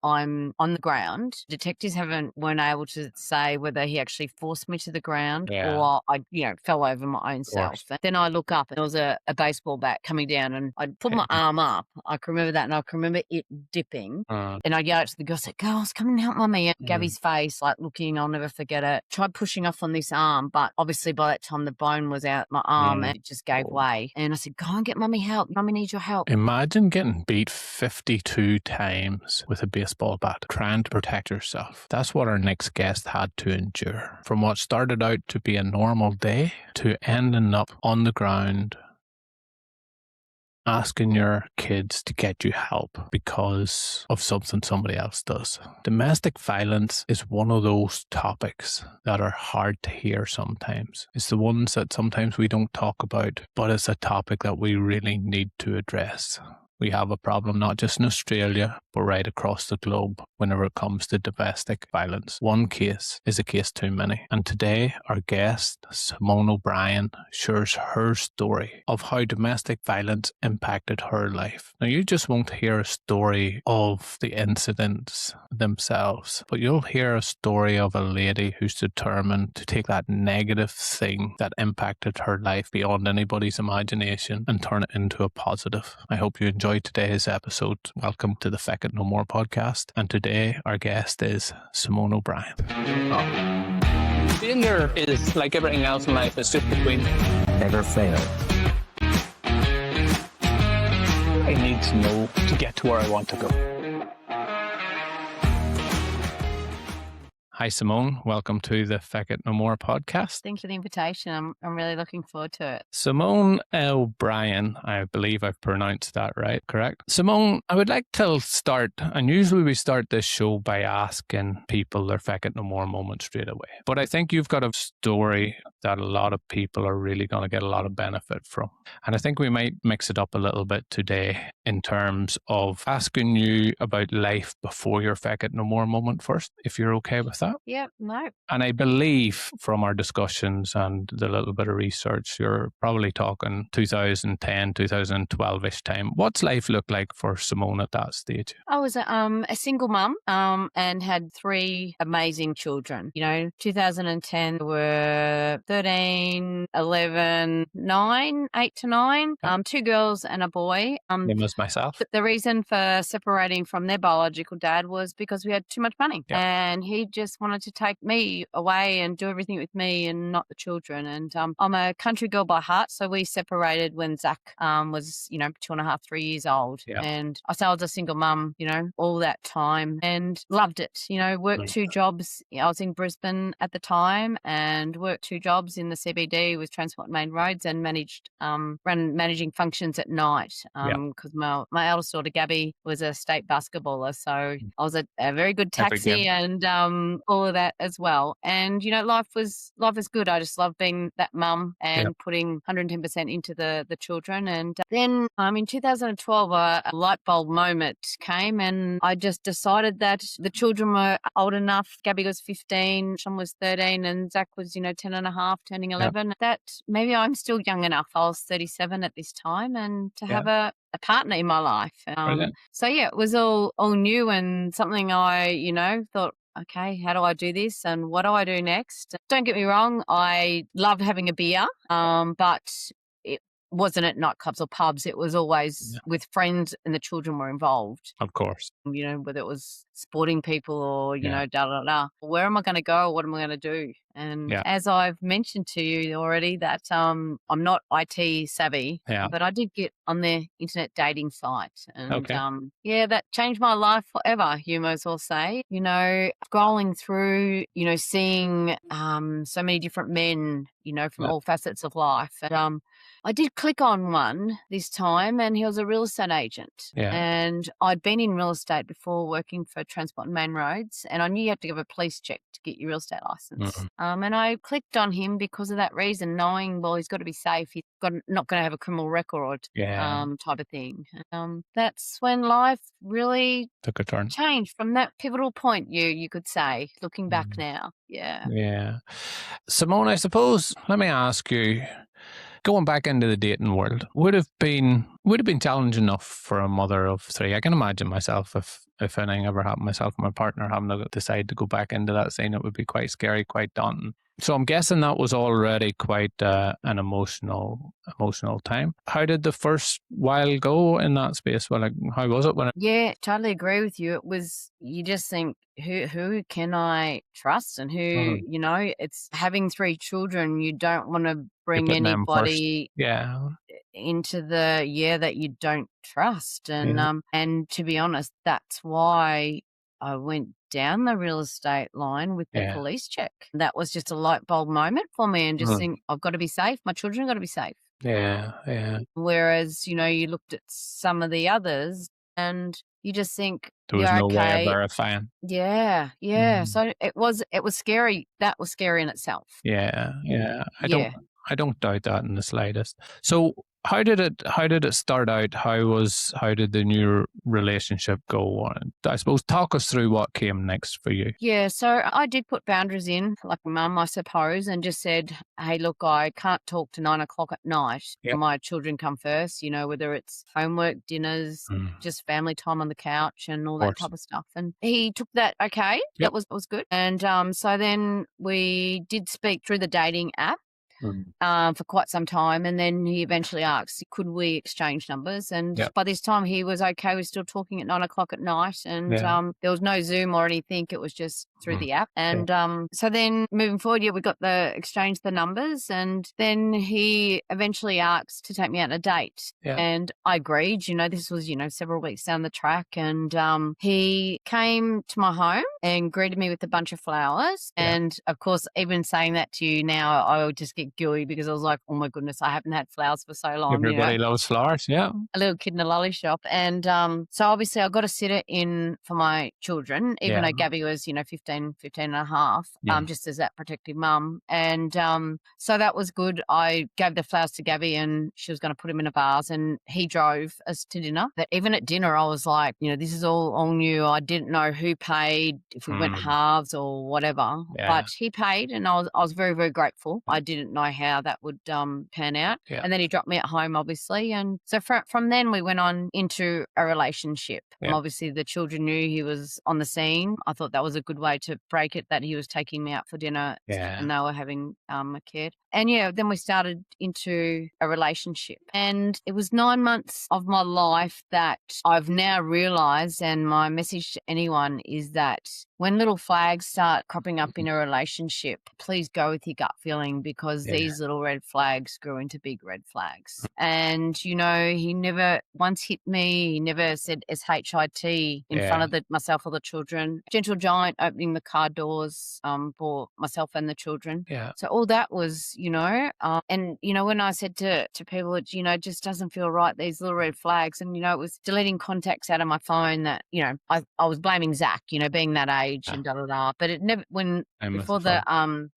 I'm on the ground. Detectives weren't able to say whether he actually forced me to the ground or I, fell over my own self. And then I look up and there was a baseball bat coming down and I put my arm up. I can remember that and I can remember it dipping. And I yelled out to the girl, said, "Girls, come and help mummy." And Gabby's face, like looking, I'll never forget it. Tried pushing off on this arm, but obviously by that time the bone was out my arm and it just gave way. And I said, "Go and get mummy help. Mummy needs your help." Imagine getting beat 52 times with a baseball bat, trying to protect yourself. That's what our next guest had to endure. From what started out to be a normal day to ending up on the ground asking your kids to get you help because of something somebody else does. Domestic violence is one of those topics that are hard to hear sometimes. It's the ones that sometimes we don't talk about, but it's a topic that we really need to address. We have a problem not just in Australia, but right across the globe whenever it comes to domestic violence. One case is a case too many. And today, our guest, Simone O'Brien, shares her story of how domestic violence impacted her life. Now, you just won't hear a story of the incidents themselves, but you'll hear a story of a lady who's determined to take that negative thing that impacted her life beyond anybody's imagination and turn it into a positive. I hope you enjoy today's episode. Welcome to the Feck It No More podcast. And today our guest is Simone O'Brien. Failure is like everything else in life. It's just between never fail. I need to know to get to where I want to go. Hi Simone, welcome to the Feck It No More podcast. Thanks for the invitation. I'm really looking forward to it. Simone O'Brien, I believe I've pronounced that right, correct? Simone, I would like to start, and usually we start this show by asking people their Feck It No More moment straight away. But I think you've got a story that a lot of people are really going to get a lot of benefit from. And I think we might mix it up a little bit today in terms of asking you about life before your Feck It No More moment first, if you're okay with that. Yeah, no. And I believe from our discussions and the little bit of research, you're probably talking 2010, 2012-ish time. What's life look like for Simone at that stage? I was a single mum and had 3 amazing children. 2010 were 13, 11, 9, 8 to 9, 2 girls and a boy. Same as myself. But the reason for separating from their biological dad was because we had too much money. Yep. And he just wanted to take me away and do everything with me and not the children. And I'm a country girl by heart, so we separated when Zach was 2.5, 3 years old. Yep. And I was a single mum, all that time and loved it. Worked 2 jobs. I was in Brisbane at the time and worked 2 jobs in the CBD with Transport and Main Roads and managing functions at night because my eldest daughter Gabby was a state basketballer, so I was a very good taxi and all of that as well. And life was good. I just loved being that mum and putting 110% into the children. And then in 2012 a light bulb moment came and I just decided that the children were old enough. Gabby was 15, Sean was 13 and Zach was 10 and a half, turning 11, that maybe I'm still young enough. I was 37 at this time and to have a partner in my life. So it was all new and something I thought, okay, how do I do this and what do I do next? Don't get me wrong, I loved having a beer, but it wasn't at nightclubs or pubs. It was always with friends and the children were involved. Of course. Whether it was sporting people or, where am I going to go? What am I going to do? And as I've mentioned to you already that I'm not IT savvy, but I did get on their internet dating site. And that changed my life forever, you might as well say. Scrolling through, seeing so many different men, from all facets of life. And I did click on one this time and he was a real estate agent. And I'd been in real estate before working for Transport and Main Roads and I knew you had to give a police check to get your real estate license. And I clicked on him because of that reason, knowing, well, he's got to be safe. He's not going to have a criminal record type of thing. That's when life really took a turn. Changed from that pivotal point, you could say, looking back now. Yeah. Simone, I suppose, let me ask you, going back into the dating world would have been challenging enough for a mother of 3. I can imagine myself if anything ever happened, myself and my partner having to decide to go back into that scene, it would be quite scary, quite daunting. So I'm guessing that was already quite an emotional time. How did the first while go in that space? Well, like, how was it when it? Yeah, totally agree with you. It was, you just think, who can I trust, and who, you know, it's having 3 children. You don't want to bring Putting them first. anybody Yeah. into the that you don't trust. And Yeah. and to be honest, that's why I went down the real estate line with the Yeah. police check. That was just a light bulb moment for me, and just think, I've got to be safe. My children got to be safe. Yeah. Yeah. Whereas, you know, you looked at some of the others and you just think, There was yeah, no way of okay. verifying. Yeah. So it was scary. That was scary in itself. Yeah. Yeah. Yeah. I don't doubt that in the slightest. So how did it start out? How did the new relationship go on? I suppose talk us through what came next for you. Yeah, so I did put boundaries in, like mum, I suppose, and just said, hey, look, I can't talk to 9 o'clock at night. Yep. My children come first, you know, whether it's homework, dinners, just family time on the couch and all that type of stuff. And he took that okay. Yep. That was good. And so then we did speak through the dating app. For quite some time, and then he eventually asked, could we exchange numbers? And by this time he was okay with still talking at 9 o'clock at night, and there was no Zoom or anything. It was just through the app. And so then moving forward, we got exchanged the numbers, and then he eventually asked to take me out on a date. And I agreed. You know, this was, several weeks down the track, and he came to my home and greeted me with a bunch of flowers. And of course, even saying that to you now, I would just get gooey, because I was like, oh my goodness, I haven't had flowers for so long. Everybody loves flowers. Yeah. A little kid in a lolly shop. And so obviously I got a sitter in for my children, even though Gabby was, 15 and a half, just as that protective mum. And so that was good. I gave the flowers to Gabby, and she was going to put them in a vase, and he drove us to dinner. But even at dinner, I was like, this is all new. I didn't know who paid, if we went halves or whatever. But he paid, and I was very, very grateful. I didn't know how that would pan out. And then he dropped me at home, obviously. And so from then we went on into a relationship. Obviously the children knew he was on the scene. I thought that was a good way to break it, that he was taking me out for dinner and they were having a kid. And then we started into a relationship. And it was 9 months of my life that I've now realized, and my message to anyone is that when little flags start cropping up in a relationship, please go with your gut feeling, because these little red flags grew into big red flags. And, he never once hit me. He never said SHIT in front of myself or the children. Gentle giant opening the car doors for myself and the children. So all that was, and, when I said to people, it just doesn't feel right, these little red flags. And, it was deleting contacts out of my phone that, I was blaming Zach, being that age. And but it never, before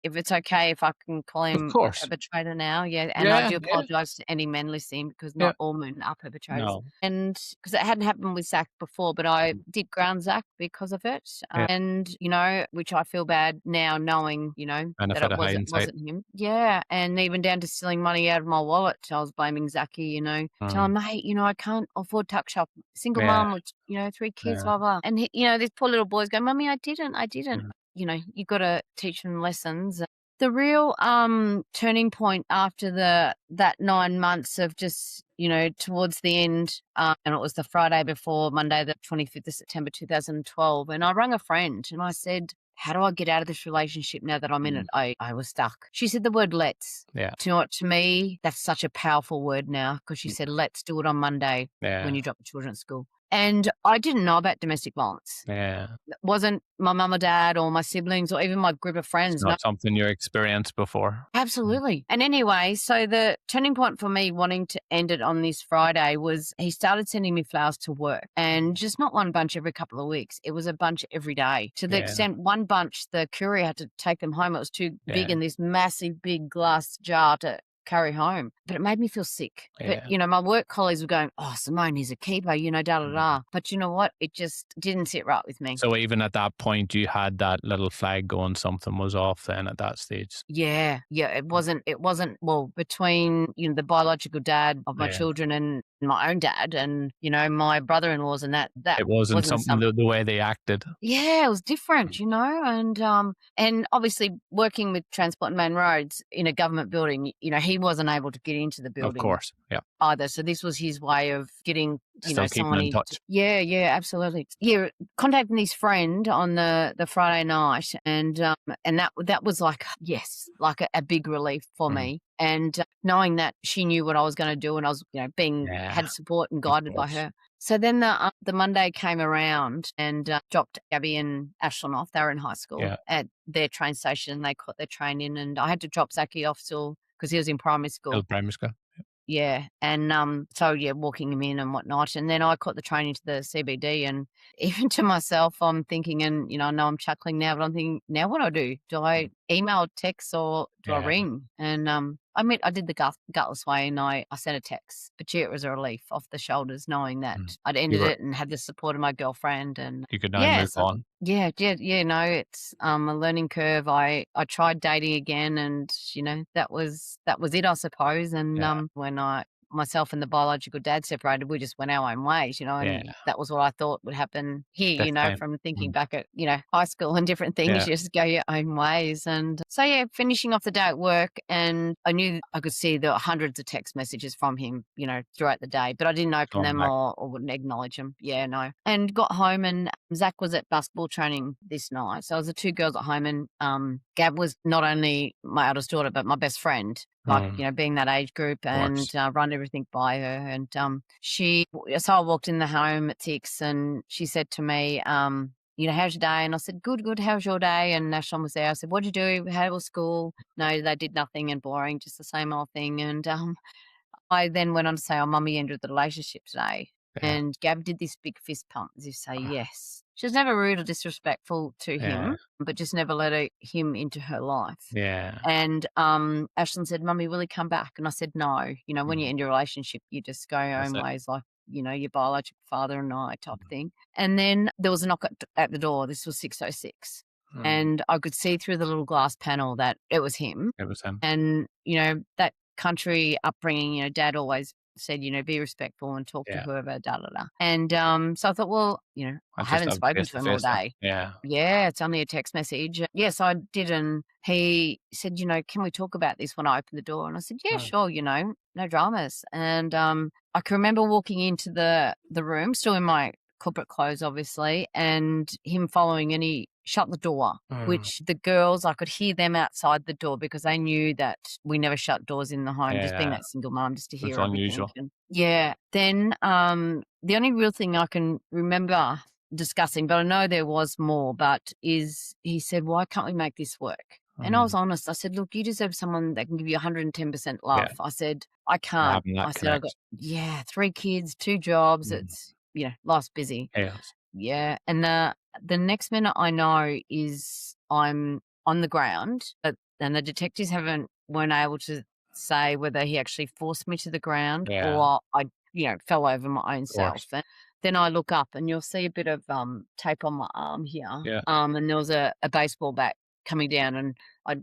if it's okay if I can call him a perpetrator now, and I do apologize to any men listening, because not all men are perpetrators. And because it hadn't happened with Zach before, but I did ground Zach because of it. And which I feel bad now, knowing that it wasn't him. And even down to stealing money out of my wallet, I was blaming Zachy. Telling him, mate, I can't afford tuck shop, single mom with 3 kids, blah blah. And these poor little boys go, mummy, I didn't. You've got to teach them lessons. The real turning point after that 9 months of just, towards the end, and it was the Friday before Monday, the 25th of September 2012, and I rang a friend and I said, how do I get out of this relationship now that I'm in it? I was stuck. She said the word let's. To me, that's such a powerful word now, because she said, let's do it on Monday when you drop the children at school. And I didn't know about domestic violence. It wasn't my mum or dad or my siblings or even my group of friends. It's not something you experienced before. Absolutely. And anyway, so the turning point for me wanting to end it on this Friday was he started sending me flowers to work, and just not one bunch every couple of weeks. It was a bunch every day, to the extent one bunch, the courier had to take them home. It was too big in this massive big glass jar to carry home. but it made me feel sick. Yeah. But, you know, my work colleagues were going, oh, Simone, he's a keeper, you know, da, da, da. But you know what? It just didn't sit right with me. So even at that point, you had that little flag going, something was off then at that stage. Yeah. It wasn't, well, between, you know, the biological dad of my children and my own dad and, you know, my brother-in-laws and that It wasn't something the way they acted. Yeah, it was different, you know, and obviously working with Transport and Main Roads in a government building, you know, he wasn't able to get into the building. Of course, yeah. Either. So this was his way of getting, you know, Still someone keeping in touch. Yeah, absolutely. Yeah, contacting his friend on the Friday night, and that was like, yes, like a big relief for me. And knowing that she knew what I was going to do, and I was, you know, had support and guided by her. So then the Monday came around and dropped Gabby and Ashlyn off. They were in high school at their train station. They caught their train in, and I had to drop Zaki off still because he was in primary school. Primary school. Yeah. And so walking him in and whatnot. And then I caught the train into the CBD, and even to myself, I'm thinking, and you know, I know I'm chuckling now, but I'm thinking, now what do I do? Do I email, text, or do I ring? And I did the gutless way, and I sent a text. But gee, it was a relief off the shoulders knowing that I'd ended it and had the support of my girlfriend, and you could now move on. Yeah. No, it's a learning curve. I tried dating again, and you know, that was it, I suppose. And when myself and the biological dad separated, we just went our own ways, you know, and that was what I thought would happen here, you know, from thinking back at, you know, high school and different things, you just go your own ways. And so, finishing off the day at work, and I knew I could see the hundreds of text messages from him, you know, throughout the day, but I didn't open them or wouldn't acknowledge them. Yeah, no. And got home, and Zach was at basketball training this night. So it was the two girls at home, and Gab was not only my eldest daughter, but my best friend. Like, you know, being that age group, and run everything by her. And so I walked in the home at 6, and she said to me, you know, how's your day? And I said, good. How's your day? And Ashlyn was there. I said, what'd you do? How was school? No, they did nothing and boring, just the same old thing. And I then went on to say, oh, Mummy ended the relationship today. And Gab did this big fist pump as if say yes. She was never rude or disrespectful to him, but just never let him into her life. Yeah. And Ashlyn said, Mummy, will he come back? And I said, no. You know, when you end your relationship, you just go your own ways, like, you know, your biological father and I type thing. And then there was a knock at the door. This was 6:06. And I could see through the little glass panel that it was him. It was him. And, you know, that country upbringing, you know, Dad always said, you know, be respectful and talk to whoever, da, da, da. And so I thought, well, you know, I haven't spoken to him all day. Yeah, it's only a text message. Yes, I did. And he said, you know, can we talk about this when I open the door? And I said, yeah, sure, you know, no dramas. And I can remember walking into the room, still in my corporate clothes, obviously, and him following, and he shut the door, which the girls, I could hear them outside the door because they knew that we never shut doors in the home, just being that single mum, just to hear everything. Unusual. And, then the only real thing I can remember discussing, but I know there was more, but is he said, why can't we make this work? And I was honest. I said, look, you deserve someone that can give you 110% love. I said, I can't. I said, I got 3 kids, 2 jobs. It's, you know, life's busy. Yeah. And the next minute I know is I'm on the ground, and the detectives weren't able to say whether he actually forced me to the ground or I, you know, fell over my own self. And then I look up, and you'll see a bit of tape on my arm here. And there was a baseball bat coming down, and I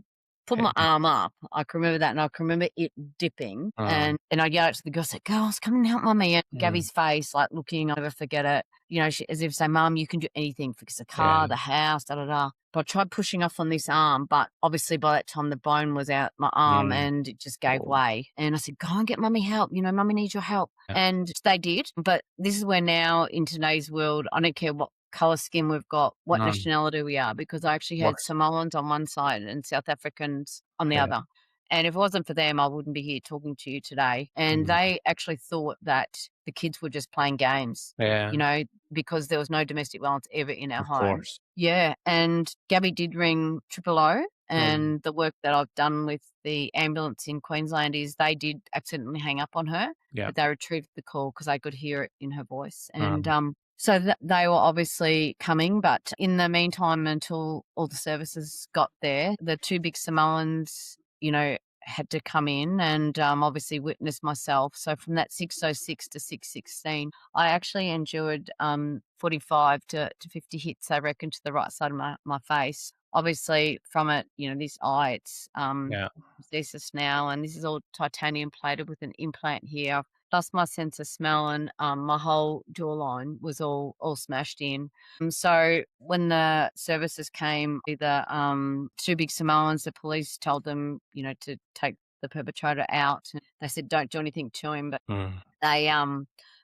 put my arm up. I can remember that, and I can remember it dipping. And I yelled out to the girl, I said, girls, come and help Mummy. And Gabby's face, like looking, I'll never forget it. You know, as if saying, Mum, you can do anything, fix the car, the house, da, da, da. But I tried pushing off on this arm, but obviously by that time the bone was out my arm and it just gave way. And I said, go and get Mummy help. You know, Mummy needs your help. And they did. But this is where now in today's world, I don't care what colour skin we've got, what nationality we are, because I actually had Samoans on one side and South Africans on the other. And if it wasn't for them, I wouldn't be here talking to you today. And they actually thought that the kids were just playing games, you know, because there was no domestic violence ever in our home. Course. Yeah. And Gabby did ring 000. And the work that I've done with the ambulance in Queensland is they did accidentally hang up on her, but they retrieved the call because they could hear it in her voice. And so they were obviously coming, but in the meantime, until all the services got there, the 2 big Samoans, you know, had to come in and obviously witness myself. So from that 606 to 616, I actually endured 45 to 50 hits, I reckon, to the right side of my face. Obviously, from it, this eye, it's prosthesis now, and this is all titanium plated with an implant here. I've lost my sense of smell, and my whole jawline was all smashed in. So when the services came, the two big Samoans, the police told them, to take the perpetrator out. They said, don't do anything to him, but they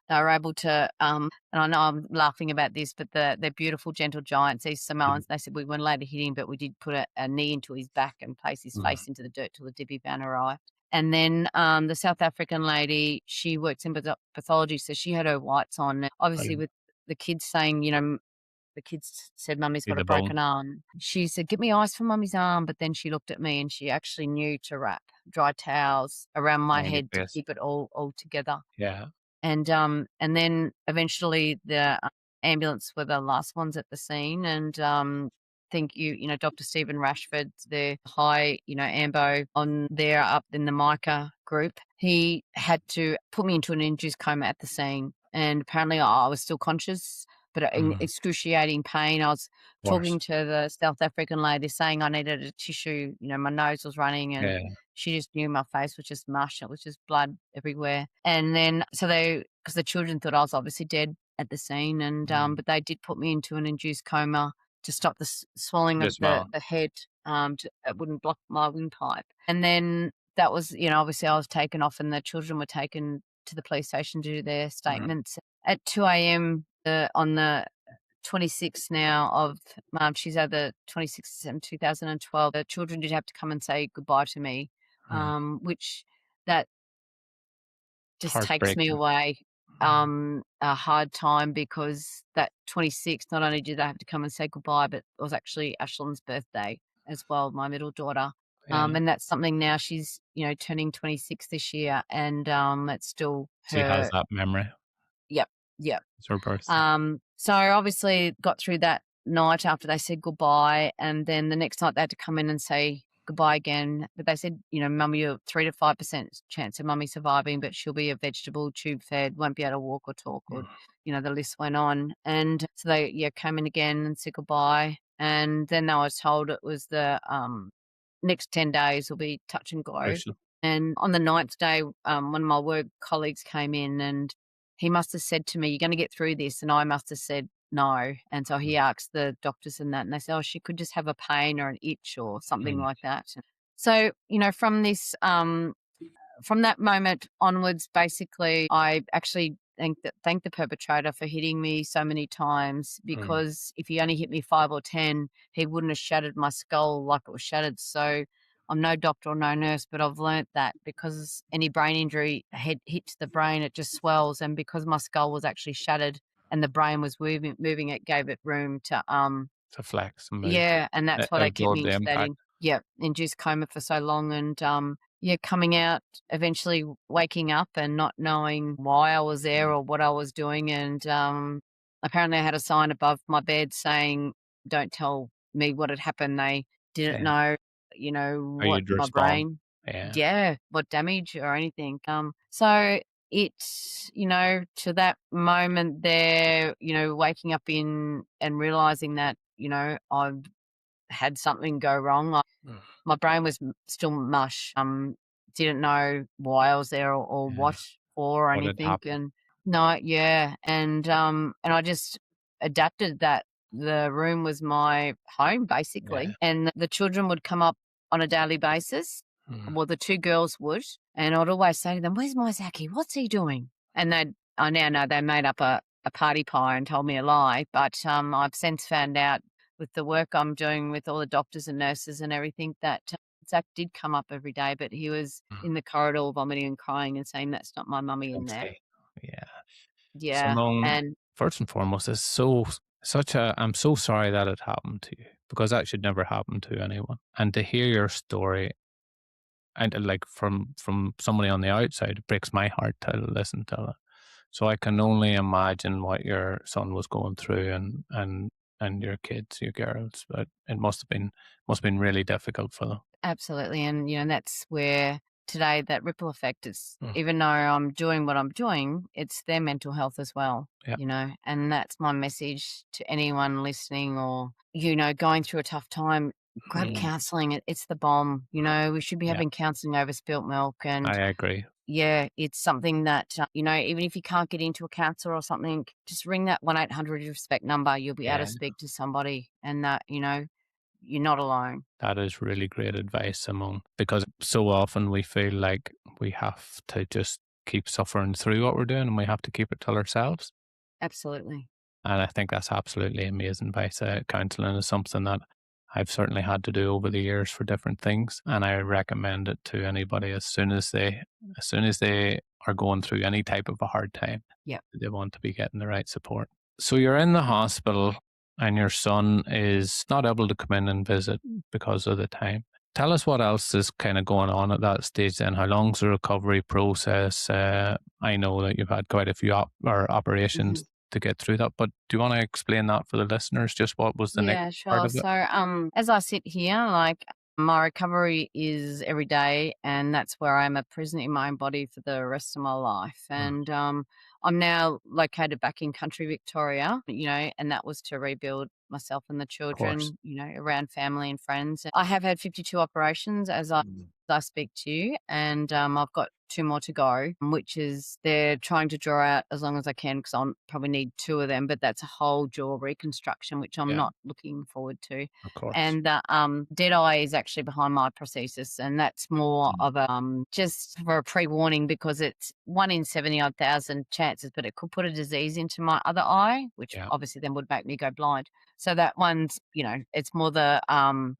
were able to, and I know I'm laughing about this, but they're beautiful, gentle giants, these Samoans. They said we weren't allowed to hit him, but we did put a knee into his back and place his face into the dirt till the Divi van arrived. And then the South African lady, she works in pathology, so she had her whites on. Obviously, with the kids saying, the kids said, Mummy's got a broken arm. She said, get me ice for Mummy's arm. But then she looked at me and she actually knew to wrap dry towels around my head to keep it all together. Yeah. And then eventually the ambulance were the last ones at the scene. And think Dr. Stephen Rashford, the high, AMBO on there up in the MICA group, he had to put me into an induced coma at the scene. And apparently I was still conscious, but in excruciating pain. I was talking to the South African lady saying I needed a tissue. My nose was running and she just knew my face was just mush. It was just blood everywhere. And then, because the children thought I was obviously dead at the scene, and but they did put me into an induced coma to stop the swelling of the head. It wouldn't block my windpipe. And then that was, obviously I was taken off and the children were taken to the police station to do their statements. At 2 a.m. On the 26th now of March, she's at the 26th of 2012, the children did have to come and say goodbye to me, which that just takes me away a hard time, because that 26th, not only did they have to come and say goodbye, but it was actually Ashlyn's birthday as well, my middle daughter. And that's something now she's, turning 26 this year, and it's still her. She has that memory. Yep. It's her birthday. So I obviously got through that night after they said goodbye, and then the next night they had to come in and say goodbye again. But they said, Mummy, you're 3 to 5% chance of Mummy surviving, but she'll be a vegetable, tube fed, won't be able to walk or talk, or, the list went on. And so they came in again and said goodbye. And then they were told it was the next 10 days will be touch and go. And on the 9th day, one of my work colleagues came in and he must have said to me, you're going to get through this. And I must have said no. And so he asked the doctors and they said, she could just have a pain or an itch or something like that. So, from this, from that moment onwards, basically, I actually thank the perpetrator for hitting me so many times, because if he only hit me 5 or 10, he wouldn't have shattered my skull like it was shattered. So I'm no doctor or no nurse, but I've learnt that because any brain injury hits the brain, it just swells. And because my skull was actually shattered and the brain was moving, it gave it room to flex and move. Yeah, and that's what kept me into that induced coma for so long. And coming out, eventually waking up and not knowing why I was there or what I was doing. And apparently I had a sign above my bed saying, don't tell me what had happened. They didn't know, what my brain, what damage or anything. So it's, to that moment there, waking up in and realizing that, I've had something go wrong. My brain was still mush. Didn't know why I was there or what for or anything. And and I just adapted that. The room was my home basically, and the children would come up on a daily basis. Well, the two girls would, and I'd always say to them, "Where's my Zachy? What's he doing?" And I now know they made up a party pie and told me a lie, but I've since found out with the work I'm doing with all the doctors and nurses and everything that Zach did come up every day, but he was in the corridor vomiting and crying and saying, that's not my mummy in there. Yeah. Simone, and first and foremost, I'm so sorry that it happened to you, because that should never happen to anyone. And to hear your story, and like from somebody on the outside, it breaks my heart to listen to it. So I can only imagine what your son was going through and your kids, your girls, but it must have been really difficult for them. Absolutely. And, that's where today that ripple effect is, Mm. even though I'm doing what I'm doing, it's their mental health as well, Yeah. and that's my message to anyone listening or, going through a tough time. Grab counseling. It's the bomb. We should be Yeah. having counseling over spilt milk. And I agree. yeah, it's something that, even if you can't get into a counsellor or something, just ring that 1-800 respect number. You'll be able Yeah. to speak to somebody, and that, you're not alone. That is really great advice, Simone, because so often we feel like we have to just keep suffering through what we're doing and we have to keep it to ourselves. Absolutely. And I think that's absolutely amazing advice. Counseling is something that I've certainly had to do over the years for different things, and I recommend it to anybody as soon as they are going through any type of a hard time. Yep. They want to be getting the right support. So you're in the hospital, and your son is not able to come in and visit because of the time. Tell us what else is kind of going on at that stage then. How long's the recovery process? I know that you've had quite a few operations to get through that, but do you want to explain that for the listeners? Just what was the next Yeah, part sure. of it? So, as I sit here, like, my recovery is every day, and that's where I'm a prisoner in my own body for the rest of my life. And I'm now located back in country Victoria, and that was to rebuild myself and the Of course. children, around family and friends. I have had 52 operations as I speak to you, and I've got 2 more to go, which is they're trying to draw out as long as I can because I'll probably need 2 of them, but that's a whole jaw reconstruction, which I'm Yeah, not looking forward to. of course. And the dead eye is actually behind my prosthesis, and that's more of a just for a pre-warning because it's 1 in 70-odd thousand chances, but it could put a disease into my other eye, which Yeah. obviously then would make me go blind. So that one's, it's more the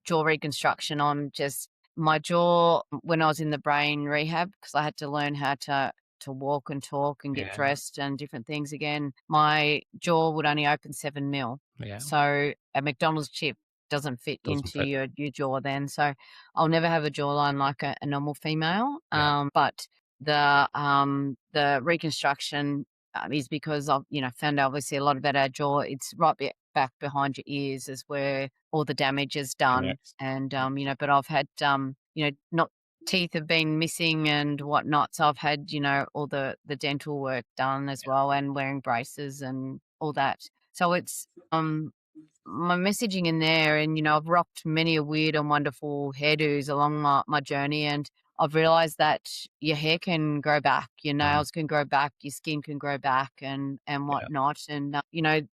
jaw reconstruction on just my jaw when I was in the brain rehab because I had to learn how to walk and talk and get Yeah. dressed and different things again. My jaw would only open 7 mil. Yeah. So a McDonald's chip doesn't fit Doesn't into fit. your jaw then. So I'll never have a jawline like a normal female. Yeah. But the reconstruction is because I've, found obviously a lot about our jaw. It's right back behind your ears is where all the damage is done. Connects. And, but I've had, not teeth have been missing and whatnot. So I've had, all the dental work done as well and wearing braces and all that. So it's, my messaging in there and, I've rocked many a weird and wonderful hairdos along my journey and I've realized that your hair can grow back, your nails can grow back, your skin can grow back and whatnot. And,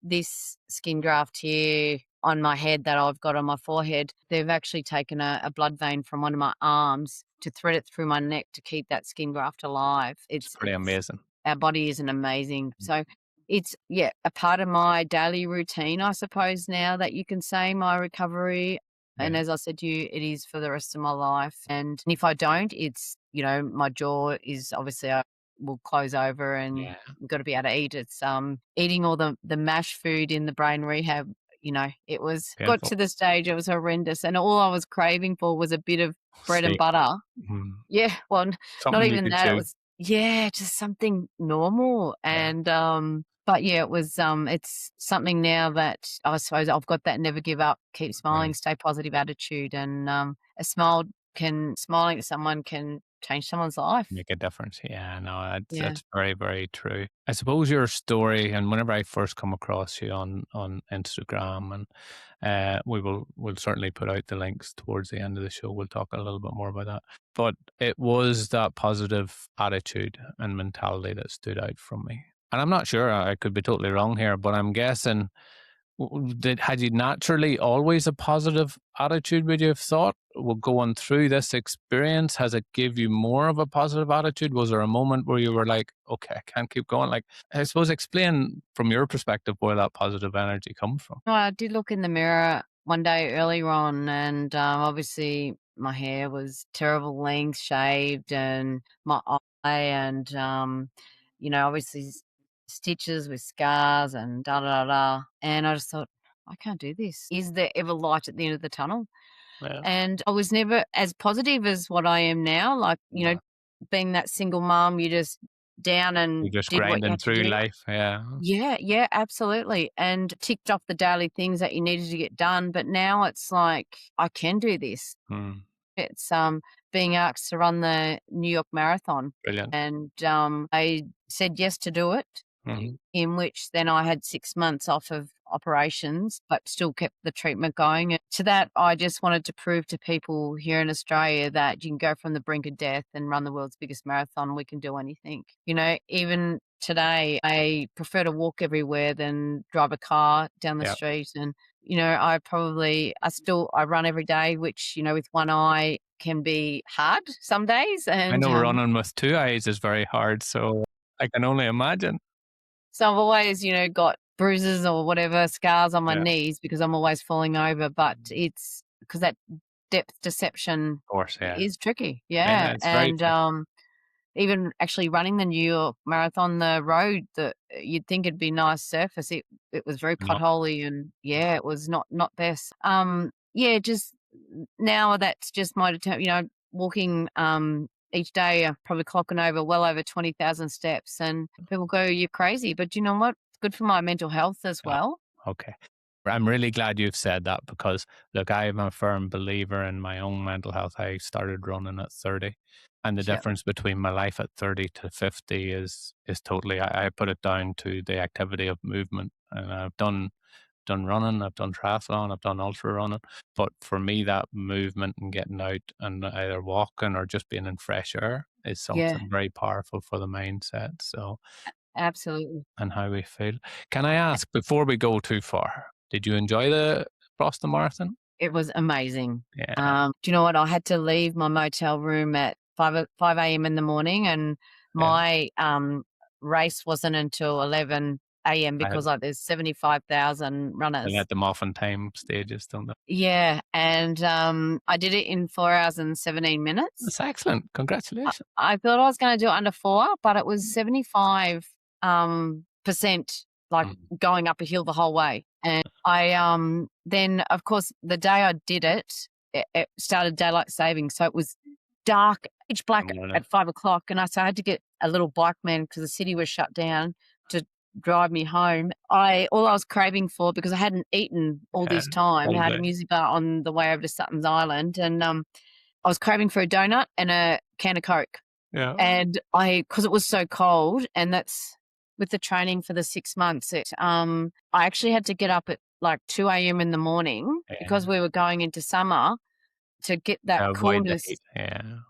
this skin graft here on my head that I've got on my forehead, they've actually taken a blood vein from one of my arms to thread it through my neck to keep that skin graft alive. It's pretty amazing. Our body isn't amazing. So it's, a part of my daily routine, I suppose, now that you can say my recovery. And Yeah. as I said to you, it is for the rest of my life. And if I don't, it's, my jaw is obviously will close over and Yeah. you've got to be able to eat. It's eating all the mash food in the brain rehab, it was got Painful. to the stage it was horrendous. And all I was craving for was a bit of bread and Steak. butter. Yeah, well, Something not you even could that. It chew. was, just something normal. Yeah. And but yeah, it was it's something now that I suppose I've got that never give up, keep smiling, Right. stay positive attitude. And smiling at someone can change someone's life. Make a difference. Yeah, no, Yeah. that's very, very true. I suppose your story, and whenever I first come across you on Instagram, and we'll certainly put out the links towards the end of the show. We'll talk a little bit more about that. But it was that positive attitude and mentality that stood out from me. And I'm not sure, I could be totally wrong here, but I'm guessing, had you naturally always a positive attitude, would you have thought? Well, going through this experience, has it give you more of a positive attitude? Was there a moment where you were like, okay, I can't keep going? Like, I suppose explain from your perspective where that positive energy comes from. No, I did look in the mirror one day earlier on, and obviously my hair was terrible length, shaved, and my eye, and obviously stitches with scars and da da da. And I just thought, I can't do this. Is there ever light at the end of the tunnel? Yeah. And I was never as positive as what I am now. Like, being that single mom, you just down and You're just did what you grinding had to through do. life. Yeah. Yeah, absolutely. And ticked off the daily things that you needed to get done. But now it's like, I can do this. It's being asked to run the New York Marathon. Brilliant. And I said yes to do it, in which then I had 6 months off of operations, but still kept the treatment going. And to that, I just wanted to prove to people here in Australia that you can go from the brink of death and run the world's biggest marathon. We can do anything. You know, even today, I prefer to walk everywhere than drive a car down the street. And, you know, I run every day, which, you know, with one eye can be hard some days. And I know running with two eyes is very hard, so I can only imagine. So I've always, you know, got bruises or whatever, scars on my knees because I'm always falling over. But it's because that depth deception Of course, is tricky. Yeah, it's very tricky. Even actually running the New York Marathon, the road that you'd think it'd be nice surface, it was very potholy and it was not best. Just now that's just my you know, walking each day, probably clocking well over 20,000 steps, and people go, "You're crazy," but you know what? It's good for my mental health as well. Okay. I'm really glad you've said that because, look, I am a firm believer in my own mental health. I started running at 30, and the difference between my life at 30 to 50 is totally, I put it down to the activity of movement. And I've done running, I've done triathlon, I've done ultra running. But for me, that movement and getting out and either walking or just being in fresh air is something very powerful for the mindset. So, absolutely. And how we feel. Can I ask, before we go too far, did you enjoy the Boston Marathon? It was amazing. Yeah. Do you know what? I had to leave my motel room at 5 a.m. in the morning, and my race wasn't until 11 a.m. because there's 75,000 runners. They let them off in time stages, don't they? Yeah, and I did it in 4 hours and 17 minutes. That's excellent. Congratulations. I thought I was going to do it under 4, but it was 75% like going up a hill the whole way. And I then, of course, the day I did it started daylight saving, so it was dark, pitch black at 5 o'clock, and I had to get a little bike man because the city was shut down to drive me home. All I was craving for, because I hadn't eaten all this time, I had a music bar on the way over to Sutton's Island, and I was craving for a donut and a can of Coke. Yeah. And because it was so cold, and that's with the training for the 6 months, I actually had to get up at like 2 a.m. in the morning because we were going into summer to get that coolness. To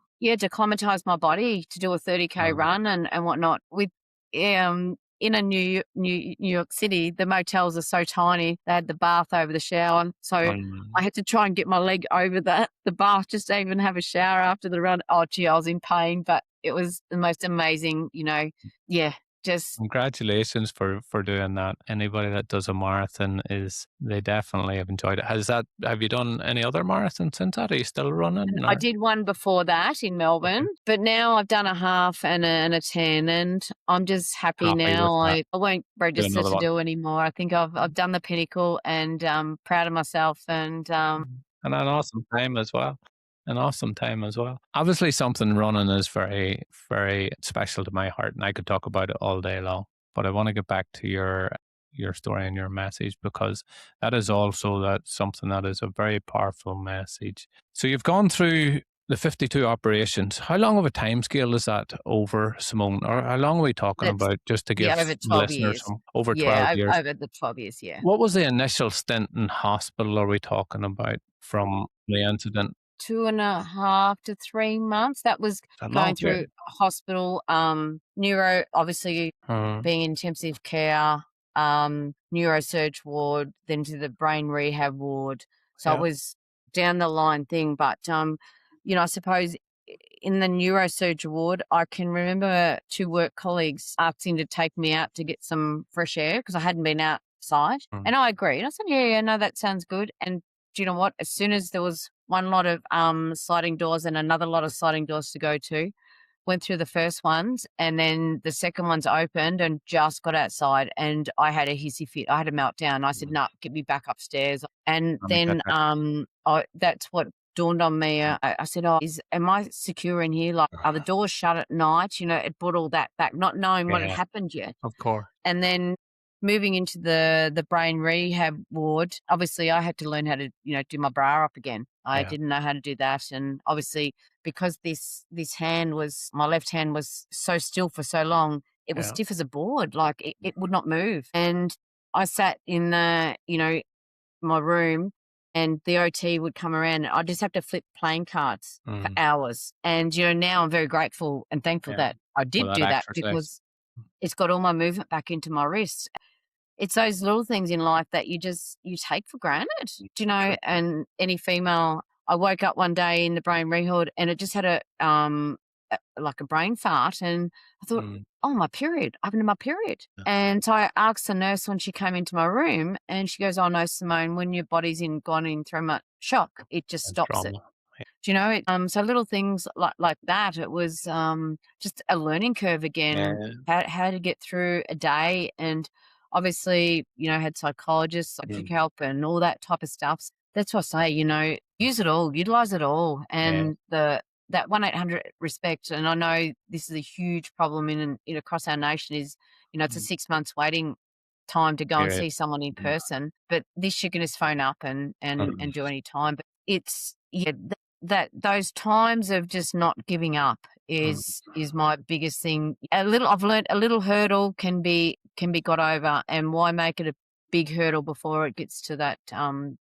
acclimatize my body to do a 30K run and whatnot. With in a New York City, the motels are so tiny. They had the bath over the shower, so I had to try and get my leg over the bath just to even have a shower after the run. Oh, gee, I was in pain, but it was the most amazing, you know. Just congratulations for doing that. Anybody that does a marathon they definitely have enjoyed it. Have you done any other marathon since that? Are you still running? Or? I did one before that in Melbourne, but now I've done a half and a 10, and I'm just happy now. I won't register to do anymore. I think I've done the pinnacle, and proud of myself, and an awesome time as well. Obviously, something running is very, very special to my heart, and I could talk about it all day long. But I want to get back to your story and your message, because that is also something that is a very powerful message. So you've gone through the 52 operations. How long of a time scale is that over, Simone? Or how long are we talking about, just to give over 12 listeners years. Over 12 years? Over the 12 years, yeah. What was the initial stint in hospital are we talking about from the incident? 2.5 to 3 months. That was going through hospital, neuro, obviously being in intensive care, neurosurge ward, then to the brain rehab ward. So it was down the line thing. But, you know, I suppose in the neurosurge ward, I can remember 2 work colleagues asking to take me out to get some fresh air because I hadn't been outside. And I agreed. I said, yeah, no, that sounds good. And do you know what? As soon as there was one lot of sliding doors and another lot of sliding doors to go to, went through the first ones, and then the second ones opened and just got outside, and I had a hissy fit. I had a meltdown. I said, no, get me back upstairs. And then that's what dawned on me. I said, am I secure in here? Like, are the doors shut at night? You know, it brought all that back, not knowing what had happened yet. Of course. And then moving into the brain rehab ward, obviously I had to learn how to, do my bra up again. I didn't know how to do that. And obviously because this hand was, my left hand was so still for so long, it was stiff as a board, like it would not move. And I sat in my room and the OT would come around and I'd just have to flip playing cards for hours. And, now I'm very grateful and thankful that I did do that because it's got all my movement back into my wrists. It's those little things in life that you take for granted, and any female, I woke up one day in the brain rehab and it just had like a brain fart and I thought, oh, my period, I've been my period. And so I asked the nurse when she came into my room and she goes, oh no, Simone, when your body's gone in through much shock, it just stops it. So little things like that, it was just a learning curve again, how to get through a day. And obviously, had psychologists, psychiatric help and all that type of stuff. That's what I say, use it all, utilize it all. And that 1-800 respect, and I know this is a huge problem in across our nation is, it's a 6 months waiting time to go and see someone in person. But this you can just phone up and do any time. But it's that those times of just not giving up is my biggest thing. I've learned a little hurdle can be got over, and why make it a big hurdle before it gets to that time.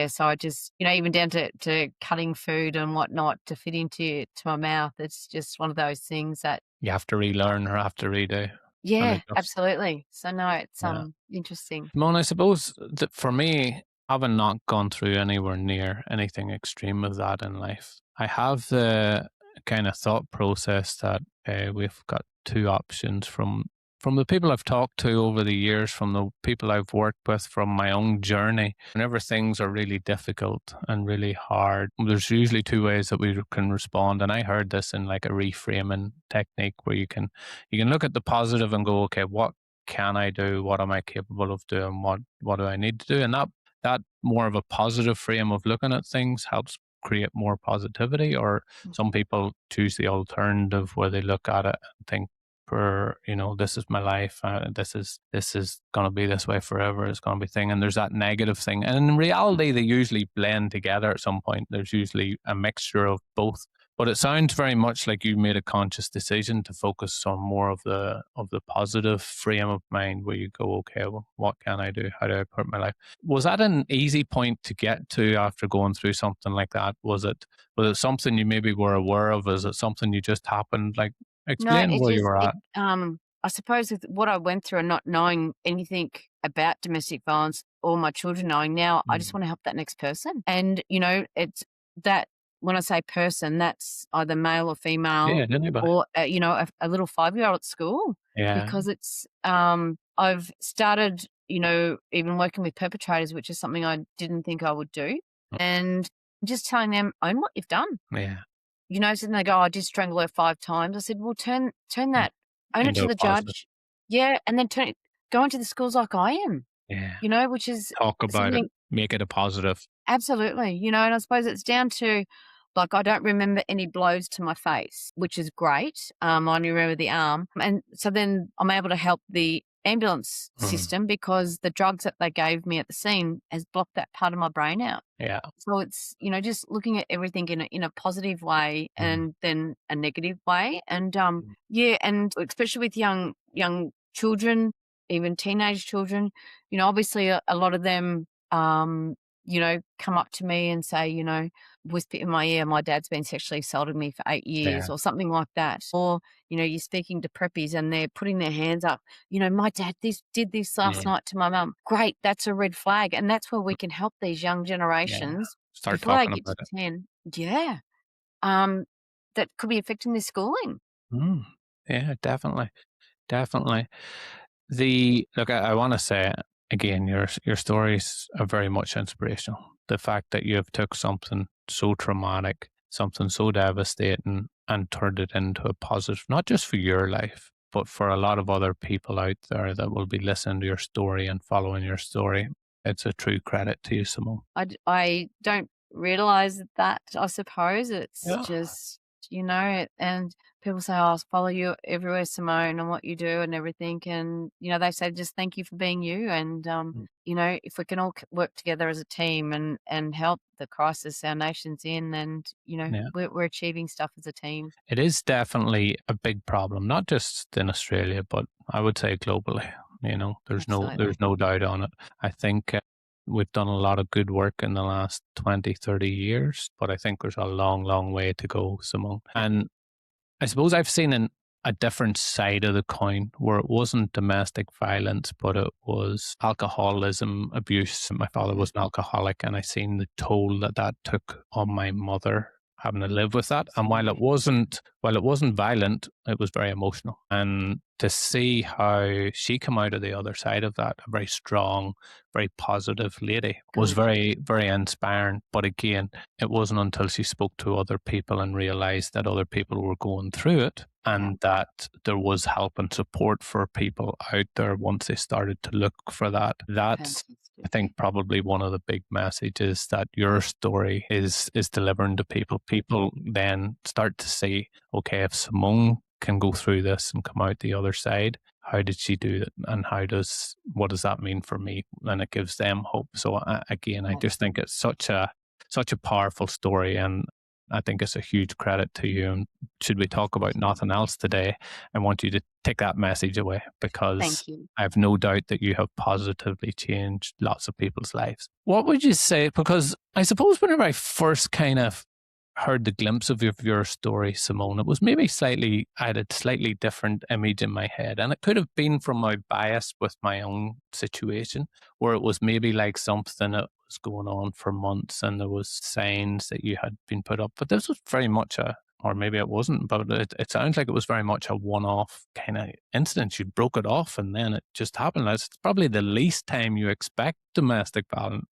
So I just, even down to cutting food and whatnot to fit into my mouth, it's just one of those things that you have to relearn or have to redo. Yeah, absolutely. So no, it's interesting. Simone, I suppose that for me, having not gone through anywhere near anything extreme of that in life, I have the kind of thought process that we've got two options from the people I've talked to over the years, from the people I've worked with, from my own journey. Whenever things are really difficult and really hard, there's usually two ways that we can respond. And I heard this in like a reframing technique where you can look at the positive and go, okay, what can I do? What am I capable of doing? What do I need to do? And that more of a positive frame of looking at things helps create more positivity. Or some people choose the alternative where they look at it and think, this is my life, this is going to be this way forever, it's going to be thing, and there's that negative thing, and in reality they usually blend together at some point. There's usually a mixture of both, but it sounds very much like you made a conscious decision to focus on more of the positive frame of mind where you go, okay, well, what can I do? How do I put my life? Was that an easy point to get to after going through something like that? Was it something you maybe were aware of? Is it something you just happened? Like, explain where you were at. I suppose with what I went through and not knowing anything about domestic violence or my children knowing now, I just want to help that next person. And, it's that when I say person, that's either male or female or, a little 5-year-old at school. Yeah. Because it's, I've started, even working with perpetrators, which is something I didn't think I would do. And just telling them, own what you've done. Yeah. So then they go, I did strangle her 5 times. I said, well, turn that, own it to the judge. Yeah, and then go into the schools like I am. Yeah. Which is talk about it, make it a positive. Absolutely. And I suppose it's down to, like, I don't remember any blows to my face, which is great. I only remember the arm. And so then I'm able to help the ambulance system because the drugs that they gave me at the scene has blocked that part of my brain out. Yeah. So it's, just looking at everything in a positive way and then a negative way. And and especially with young children, even teenage children, obviously a lot of them come up to me and say, whisper in my ear, my dad's been sexually assaulted me for 8 years or something like that. Or, you're speaking to preppies and they're putting their hands up, my dad did this last night to my mum. Great, that's a red flag. And that's where we can help these young generations start before talking they get about to 10. Yeah. That could be affecting their schooling. Yeah, definitely. Look, I want to say again, your stories are very much inspirational. The fact that you have took something so traumatic, something so devastating, and turned it into a positive, not just for your life, but for a lot of other people out there that will be listening to your story and following your story. It's a true credit to you, Simone. I don't realize that, I suppose. It's you know, and people say, "Oh, I follow you everywhere, Simone, and what you do and everything." And, you know, they say, "Just thank you for being you." And, you know, if we can all work together as a team and help the crisis our nation's in, and, you know, Yeah. we're achieving stuff as a team. It is definitely a big problem, not just in Australia, but I would say globally. You know, there's Absolutely. no doubt on it. I think we've done a lot of good work in the last 20, 30 years, but I think there's a long, long way to go, Simone. And I suppose I've seen a different side of the coin where it wasn't domestic violence, but it was alcoholism, abuse. My father was an alcoholic, and I seen the toll that that took on my mother having to live with that. And while it wasn't violent, it was very emotional. And to see how she came out of the other side of that, a very strong, very positive lady, was Good. very, very inspiring. But again, it wasn't until she spoke to other people and realized that other people were going through it and that there was help and support for people out there once they started to look for that. That's, I think, probably one of the big messages that your story is delivering to people. People then start to see, okay, if Simone can go through this and come out the other side, how did she do it, and what does that mean for me? And it gives them hope. So again, I just think it's such a powerful story, and I think it's a huge credit to you. And should we talk about nothing else today, I want you to take that message away, because Thank you. I have no doubt that you have positively changed lots of people's lives. What would you say? Because I suppose whenever I first kind of heard the glimpse of your story, Simone, it was maybe I had a slightly different image in my head. And it could have been from my bias with my own situation, where it was maybe like something that was going on for months and there was signs that you had been put up. But this was very much or maybe it wasn't, but it sounds like it was very much a one-off kind of incident. You broke it off and then it just happened. It's probably the least time you expect domestic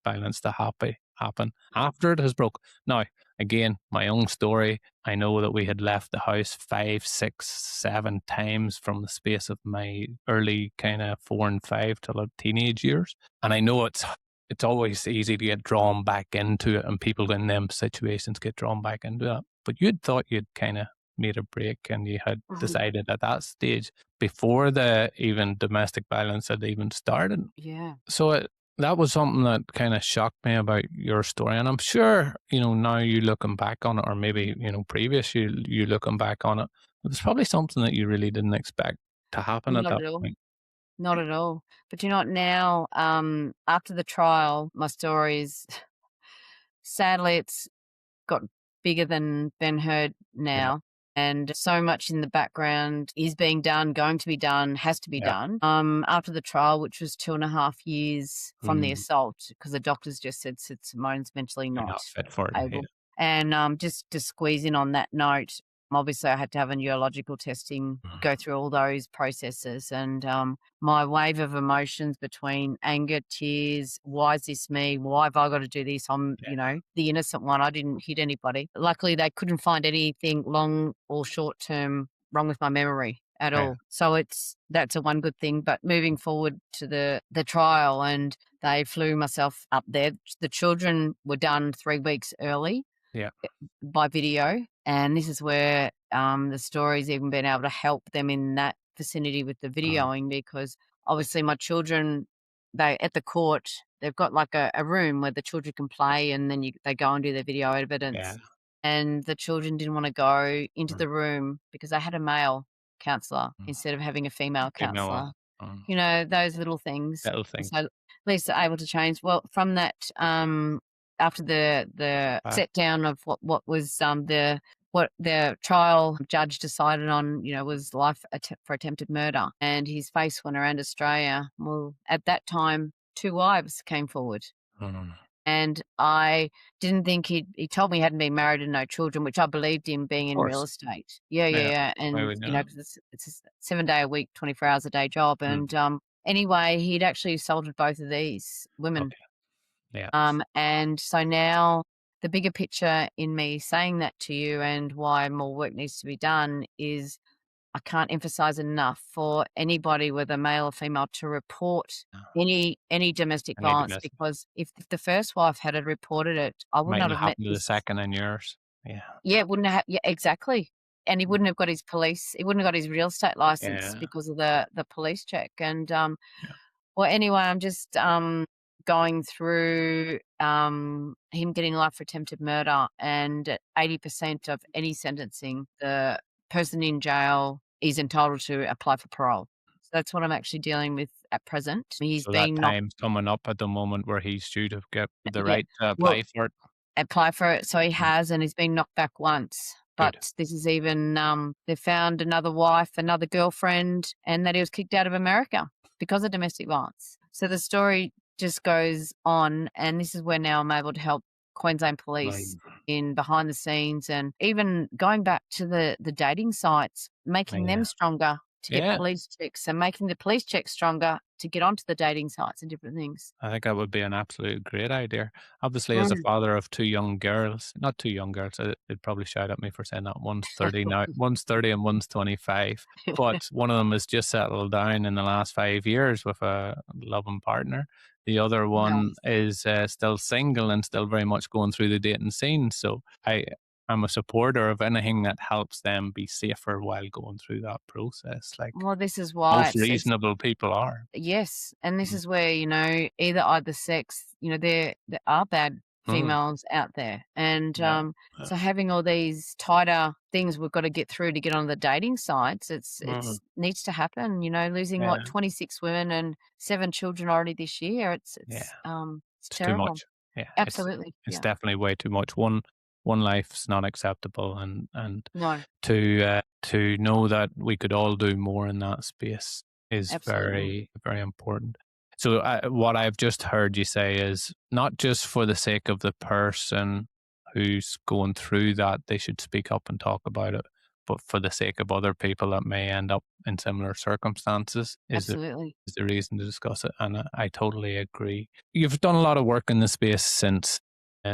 violence to happen after it has broke. Now, again, my own story, I know that we had left the house 5, 6, 7 times from the space of my early kind of 4 and 5 till our teenage years. And I know it's always easy to get drawn back into it, and people in them situations get drawn back into that. But you'd thought you'd kind of made a break, and you had decided at that stage, before the even domestic violence had even started. Yeah. So that was something that kind of shocked me about your story. And I'm sure, you know, now you looking back on it, or maybe, you know, previous you looking back on it, it was probably something that you really didn't expect to happen at Not that at all. point. Not at all. But you know what, now, after the trial, my story is sadly, it's got bigger than Ben Hurd Yeah. now. And so much in the background is being done, going to be done, has to be Yeah. done. After the trial, which was 2.5 years from the assault, because the doctors just said Simone's mentally You're not not fit for it. able. Yeah. And just to squeeze in on that note, obviously I had to have a neurological testing, go through all those processes, and my wave of emotions between anger, tears, why is this me? Why have I got to do this? I'm, you know, the innocent one. I didn't hit anybody. Luckily, they couldn't find anything long or short term wrong with my memory at all. So that's a one good thing. But moving forward to the trial, and they flew myself up there. The children were done 3 weeks early. Yeah. By video, and this is where the story's even been able to help them in that vicinity with the videoing, because obviously my children, they at the court, they've got like a room where the children can play, and then they go and do their video evidence. Yeah. And the children didn't want to go into the room because they had a male counsellor instead of having a female counsellor. You know, those little things. Little things. So at least they're able to change. Well, from that, after the set down of what was what the trial judge decided on, you know, was life for attempted murder, and his face went around Australia. Well, at that time, 2 wives came forward. And I didn't think he told me he hadn't been married and no children, which I believed him, being in real estate. Yeah. And, you know, 'cause it's a 7-day-a-week, 24 hours a day job. And anyway, he'd actually assaulted both of these women. Yeah. And so now the bigger picture in me saying that to you, and why more work needs to be done, is I can't emphasize enough for anybody, whether male or female, to report any domestic violence, because if the first wife had reported it, I would Might not not have met happen to the this. second and yours. Yeah, wouldn't have. Yeah, exactly. And he wouldn't have got his police. He wouldn't have got his real estate license Yeah. because of the police check. And Yeah. well, anyway, I'm just going through him getting life for attempted murder, and at 80% of any sentencing, the person in jail is entitled to apply for parole. So that's what I'm actually dealing with at present. He's So that been knocked. time's coming up at the moment where he's due to get the Yeah, right to well, apply for it. apply for it. So he Mm, has, and he's been knocked back once. good. But this is even they found another wife, another girlfriend, and that he was kicked out of America because of domestic violence. So the story just goes on, and this is where now I'm able to help Queensland Right. Police in behind the scenes, and even going back to the dating sites, making Yeah. them stronger to get Yeah. police checks, and making the police checks stronger to get onto the dating sites and different things. I think that would be an absolute great idea. Obviously, as a Mm. father of two young girls, not two young girls, they'd probably shout at me for saying that. One's 30 now, one's 30 and one's 25. But one of them has just settled down in the last 5 years with a loving partner. The other one Nice. is still single and still very much going through the dating scene. So I'm a supporter of anything that helps them be safer while going through that process, like Well, this is why most reasonable people are. yes, and this Mm. is where, either sex, there are bad Mm. females out there, and, Yeah. so having all these tighter things we've gotta get through to get on the dating sites, Mm. it's needs to happen, losing, Yeah. 26 women and 7 children already this year, Yeah. it's It's too terrible. much. Yeah, Absolutely, it's yeah. definitely way too much. One life's not acceptable, and No, to know that we could all do more in that space is absolutely. very very important. So what I've just heard you say is not just for the sake of the person who's going through that they should speak up and talk about it, but for the sake of other people that may end up in similar circumstances Absolutely. is the reason to discuss it. And I totally agree. You've done a lot of work in the space since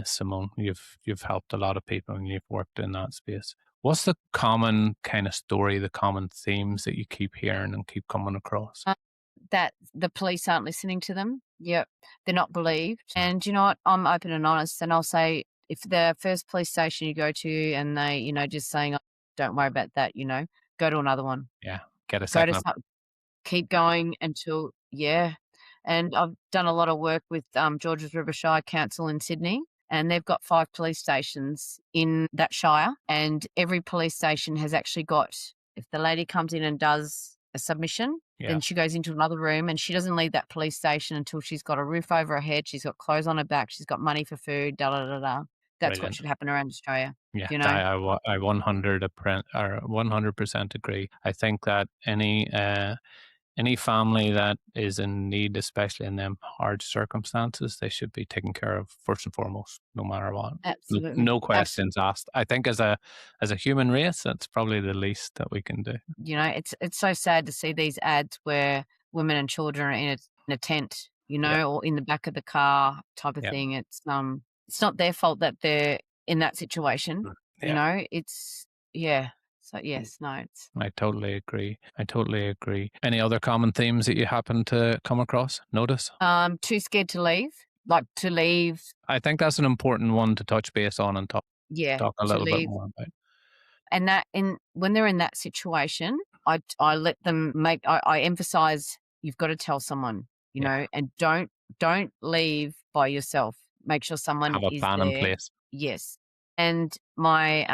Simone. You've helped a lot of people and you've worked in that space. What's the common kind of story, the common themes that you keep hearing and keep coming across? That the police aren't listening to them. Yep. They're not believed. And you know what? I'm open and honest, and I'll say if the first police station you go to and they, just saying, "Oh, don't worry about that," go to another one. Yeah, get a Go to second up. some keep going until yeah. And I've done a lot of work with Georges River Shire Council in Sydney, and they've got 5 police stations in that shire, and every police station has actually got if the lady comes in and does a submission, Yeah, then she goes into another room and she doesn't leave that police station until she's got a roof over her head, she's got clothes on her back, she's got money for food, da da da da. That's what brilliant. should happen around Australia, Yeah, you know? I 100% agree. I think that any family that is in need, especially in them hard circumstances, they should be taken care of first and foremost, no matter what. Absolutely. No questions asked. I think as a human race, that's probably the least that we can do. It's so sad to see these ads where women and children are in a tent, Yeah, or in the back of the car type of yeah, thing. It's not their fault that they're in that situation, yeah. it's yeah. So yes, no, it's I totally agree. I totally agree. Any other common themes that you happen to come across? Notice? too scared to leave, like to leave, I think that's an important one to touch base on and yeah, talk a to little bit leave. more about. And that in when they're in that situation, I let them I emphasize you've got to tell someone, Yeah, and don't leave by yourself. Make sure someone have a is plan in there. place. Yes. And my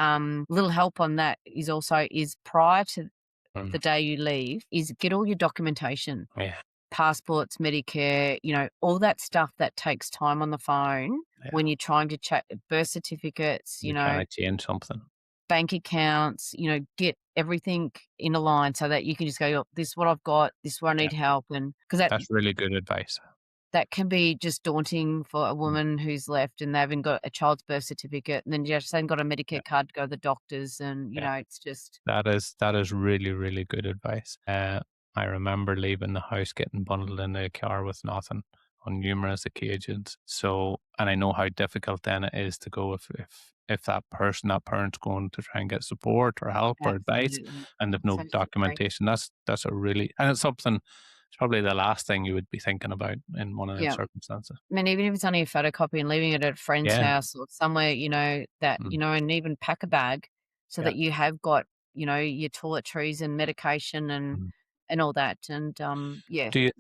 little help on that is prior to Mm, the day you leave is get all your documentation, yeah, passports, Medicare, all that stuff that takes time on the phone yeah. when you're trying to check birth certificates, You're trying to change something. bank accounts, get everything in a line so that you can just go, "Oh, this is what I've got, this is where I Yeah, need help." And because that's really good advice. that can be just daunting for a Mm, woman who's left and they haven't got a child's birth certificate, and then you just haven't got a yeah, Medicare card to go to the doctors, and yeah. it's just That is really really good advice. I remember leaving the house, getting bundled in a car with nothing on numerous occasions. So, and I know how difficult then it is to go if that parent's going to try and get support or help or advice, absolutely and they've so no scary. documentation. That's a really, and it's something It's probably the last thing you would be thinking about in one of them Yeah. circumstances. I mean, even if it's only a photocopy and leaving it at a friend's Yeah. house or somewhere, that, Mm. and even pack a bag so Yeah. that you have got, your toiletries and medication Mm. and all that. And, yeah. Do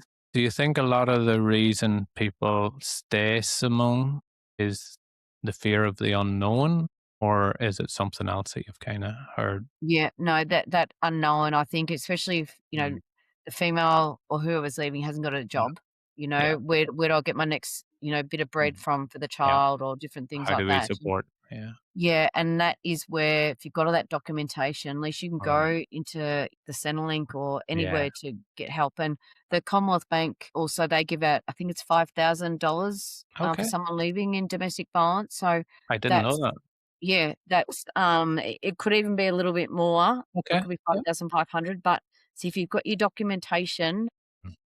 you think a lot of the reason people stay, Simone, is the fear of the unknown, or is it something else that you've kind of heard? Yeah, no, that unknown, I think, especially if, Mm. the female or whoever's leaving hasn't got a Yeah. job, Yeah. where do I get my next, bit of bread Mm. from for the Yeah. child or different things How like do we that. support? Yeah. Yeah, and that is where if you've got all that documentation, at least you can Mm. go into the Centrelink or Yeah. anywhere to get help. And the Commonwealth Bank also, they give out, I think it's $5,000 for Okay. someone leaving in domestic violence. So I didn't know that's that. yeah, that's it could even be a little bit more. It Okay. could be Yeah. 5,500. But see, if you've got your documentation,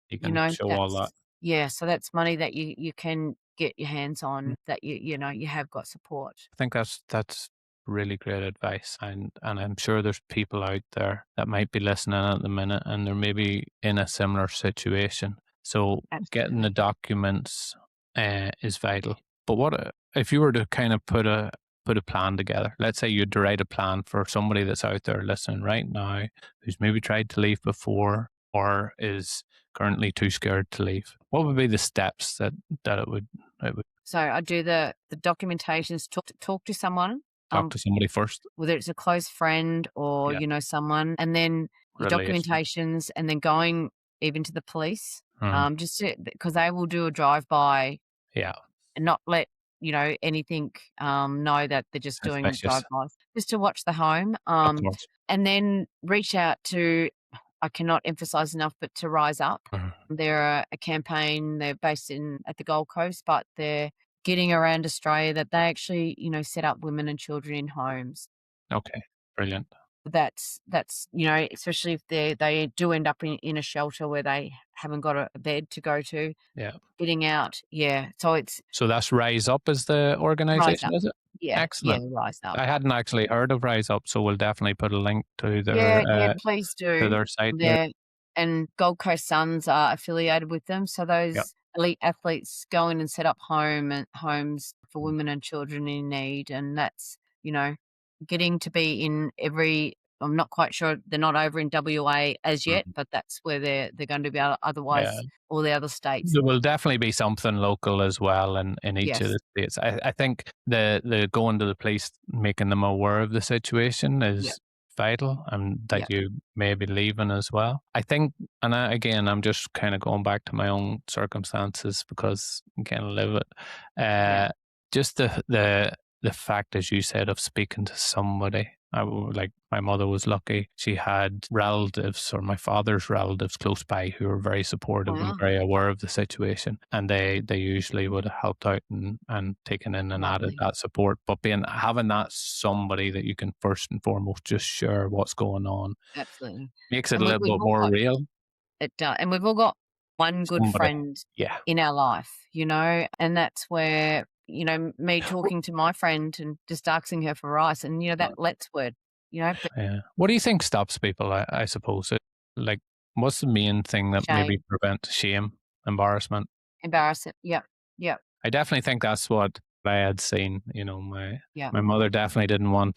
You can show all that. so that's money that you can get your hands Mm. on, that you have got support. I think that's really great advice, and I'm sure there's people out there that might be listening at the minute, and they're maybe in a similar situation. So getting the Absolutely. documents is vital. But what if you were to kind of put a plan together? Let's say you'd write a plan for somebody that's out there listening right now, who's maybe tried to leave before or is currently too scared to leave. What would be the steps that it would So I do the documentations, talk to someone, talk to somebody first? whether it's a close friend or, Yeah. someone, and then your Relation. documentations, and then going even to the police, Mm. just because they will do a drive-by Yeah. and not let, anything, know that they're just doing Suspicious. drive-bys, just to watch the home, Of course. and then reach out to, I cannot emphasize enough, but to Rise Up. Mhm. They're a campaign. They're based at the Gold Coast, but they're getting around Australia, that they actually, set up women and children in homes. Okay. Brilliant. That's especially if they do end up in a shelter where they haven't got a bed to go to, Yeah. getting out. Yeah. So it's So that's Rise Up is the Rise organization, Up. is it? Yeah. Excellent. Yeah, Rise Up. I hadn't actually heard of Rise Up, so we'll definitely put a link to Yeah, their please do. site there. Yeah, and Gold Coast Suns are affiliated with them, so Yeah. those elite athletes go in and set up homes for Mm. women and children in need, and that's, getting to be in every. I'm not quite sure, they're not over in WA as yet, Mhm. but that's where they're going to be. Yeah. Otherwise, all the other states. There will definitely be something local as well in each of Yes. the states. I think the going to the police, making them aware of the situation is vital, and that you may be leaving as well. I think, and again, I'm just kind of going back to my own circumstances because I kind of live it. Just the fact, as you said, of speaking to somebody. Like my mother was lucky; she had relatives, or my father's relatives, close by who were very supportive and very aware of the situation, and they usually would have helped out and taken in and added Lovely. that support. But having that somebody that you can first and foremost just share what's going on Absolutely. makes it And a little bit more real. it does, and we've all got one good Somebody, friend yeah. in our life, and that's where, me talking to my friend and just asking her for rice, and, that let's word, but Yeah. What do you think stops people? I suppose like, what's the main thing that maybe shame, prevents shame, embarrassment? embarrassing. Yep. Yep. I definitely think that's what I had seen. My Yep. mother definitely didn't want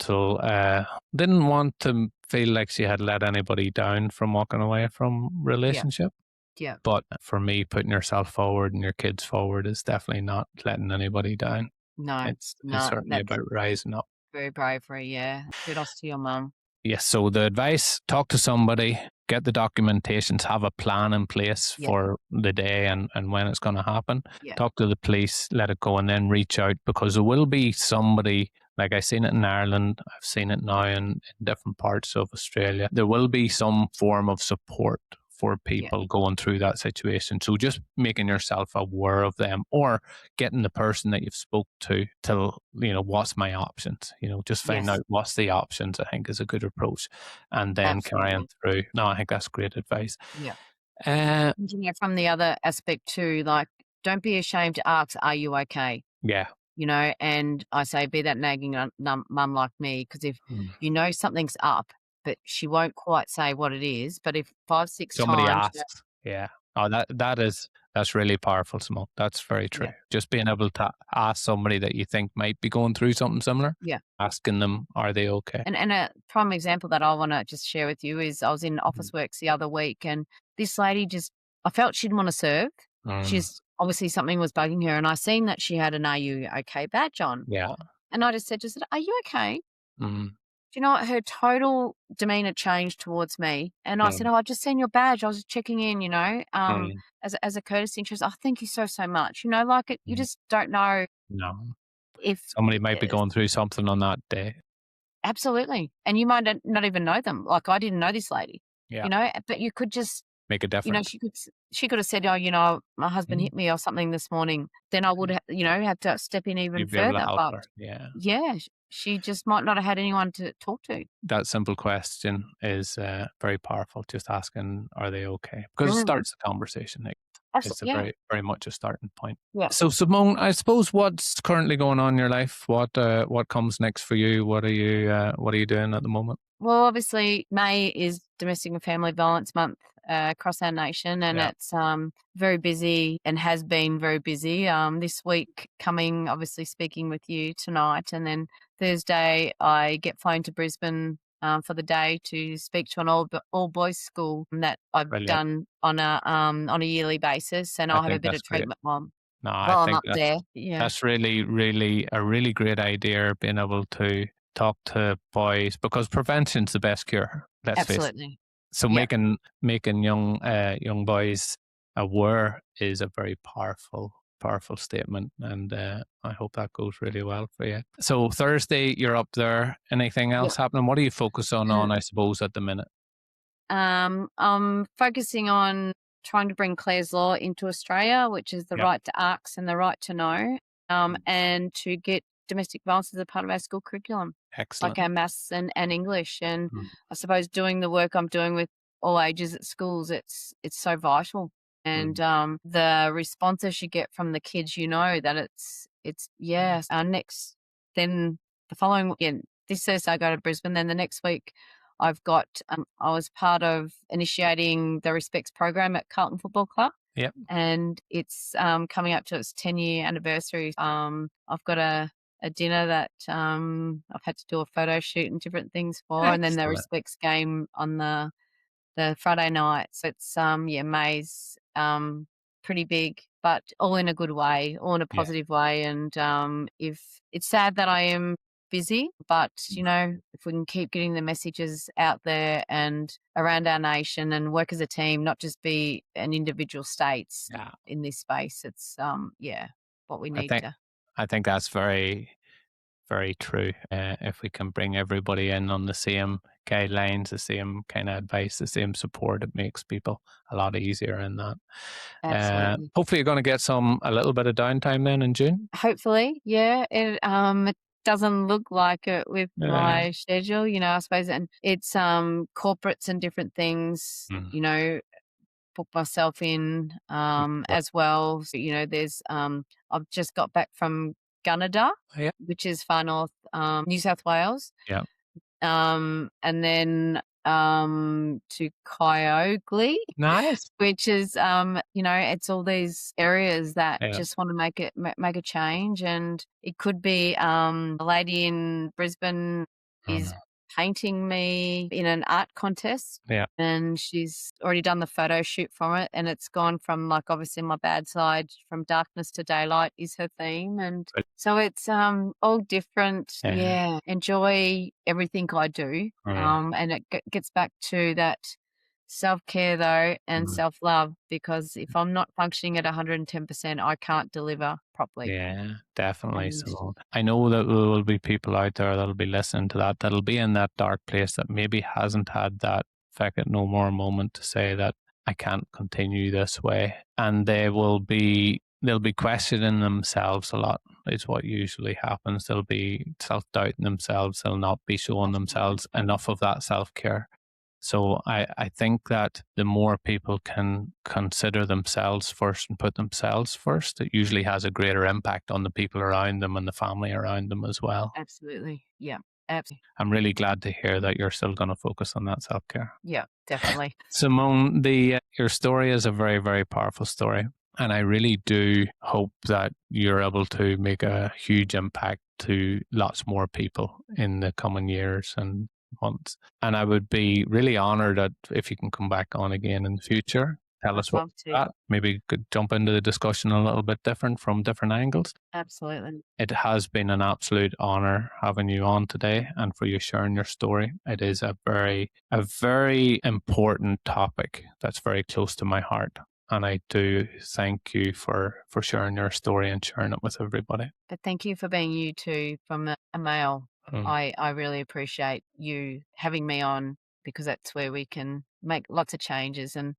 to feel like she had let anybody down from walking away from relationship. Yeah. But for me, putting yourself forward and your kids forward is definitely not letting anybody down. No. It's No. certainly That's about rising up. very bravery. Yeah. Kudos to your mum. Yes. So the advice: talk to somebody, get the documentations, have a plan in place for the day and when it's going to happen. Yeah. Talk to the police, let it go, and then reach out, because there will be somebody. Like, I've seen it in Ireland, I've seen it now in different parts of Australia. There will be some form of support for people going through that situation. So just making yourself aware of them, or getting the person that you've spoke to what's my options, just find out what's the options, I think is a good approach, and then carrying through. No, I think that's great advice. Yeah. From the other aspect too, like, don't be ashamed to ask, are you okay? Yeah. And I say, be that nagging mum like me, because if something's up, but she won't quite say what it is, but if 5-6 Somebody times asks. Yeah. Oh, that's really powerful, Simone. That's very true. Yeah. Just being able to ask somebody that you think might be going through something similar, Yeah. asking them, are they okay? And a prime example that I want to just share with you is I was in Office Works the other week, and this lady I felt she didn't want to serve. Mm, She's obviously something was bugging her, and I seen that she had an "Are you okay" badge on, yeah. and I just said to her, "Are you okay?" Mm, Do you know what? Her total demeanor changed towards me, and I said, mm, "Oh, I just seen your badge. I was just checking in, mm, as a courtesy." And she goes, "Oh, thank you so much." Like it, you mm. just don't know No. if Somebody might be yes, going through something on that day. absolutely, and you might not even know them. Like I didn't know this lady, Yeah. but you could just, Make a difference. she could have said, "Oh, my husband Mm, hit me or something this morning." Then I would, have to step in even you'd be able to further. help But her. Yeah. yeah, she just might not have had anyone to talk to. That simple question is very powerful. Just asking, are they okay? Because it Mm, starts the conversation. It's a yeah, very, very much a starting point. yeah. So, Simone, I suppose what's currently going on in your life? What comes next for you? What are you doing at the moment? Well, obviously, May is Domestic and Family Violence Month across our nation, and Yeah, it's very busy and has been very busy. This week, coming, obviously, speaking with you tonight, and then Thursday, I get flown to Brisbane for the day to speak to an all boys school that I've brilliant. done on a yearly basis, and I I'll have a think bit that's of great. treatment No, I while I'm think up there. Yeah, that's really, really a really great idea. Being able to talk to boys because prevention's the best cure. Let's face it. absolutely. So Yeah, making young boys aware is a very powerful statement, and I hope that goes really well for you. So Thursday you're up there. Anything yeah. else happening? What are you focusing on? I suppose at the minute. I'm focusing on trying to bring Clare's Law into Australia, which is the Yep. right to ask and the right to know, and to get domestic violence as a part of our school curriculum, like Excellent. our maths and English. And Mm, I suppose doing the work I'm doing with all ages at schools, it's so vital. And mm. the responses you get from the kids, that it's yes. Our next then the following this Thursday I go to Brisbane. Then the next week I've got I was part of initiating the Respects program at Carlton Football Club, Yep. and it's coming up to its 10-year anniversary. I've got a dinner that I've had to do a photo shoot and different things for, and then the Excellent. Respects game on the Friday night. So it's May's pretty big, but all in a good way, all in a Yeah. positive way. And if it's sad that I am busy, but if we can keep getting the messages out there and around our nation and work as a team, not just be an individual states Yeah. in this space, it's what we I need think to. I think that's very, very true. If we can bring everybody in on the same guidelines, the same kind of advice, the same support, it makes people a lot easier in that. Absolutely. Hopefully, you're going to get a little bit of downtime then in June. Hopefully, yeah. It doesn't look like it with Uh, my schedule, I suppose, and it's corporates and different things, mm, put myself in what- as well. So, there's I've just got back from Gunnedah, yeah, which is far north, New South Wales, yeah, and then to Kyogli, nice. which is it's all these areas that Yeah, just want to make a change. And it could be a lady in Brisbane is mm, painting me in an art contest, yeah, and she's already done the photo shoot from it, and it's gone from, like, obviously my bad side, from darkness to daylight is her theme. And but, so it's all different. yeah, Yeah, enjoy everything I do. mm, And it gets back to that self-care though, and mm, self-love, because if I'm not functioning at 110%, I can't deliver properly. yeah, definitely. And So I know that there will be people out there that'll be listening to that, that'll be in that dark place that maybe hasn't had that feck it no more moment to say that I can't continue this way, and they'll be questioning themselves a lot. Is what usually happens. They'll be self-doubting themselves. They'll not be showing absolutely. themselves enough of that self-care. So I think that the more people can consider themselves first and put themselves first, it usually has a greater impact on the people around them and the family around them as well. Absolutely. Yeah. Absolutely. I'm really glad to hear that you're still going to focus on that self-care. Yeah, definitely. Simone, your story is a very, very powerful story. And I really do hope that you're able to make a huge impact to lots more people in the coming years and months. And I would be really honored that if you can come back on again in the future, tell us I'd what love to. that. Maybe could jump into the discussion a little bit different from different angles. Absolutely. It has been an absolute honor having you on today and for you sharing your story. It is a very important topic that's very close to my heart. And I do thank you for sharing your story and sharing it with everybody. But thank you for being you too, from a male. I really appreciate you having me on, because that's where we can make lots of changes. And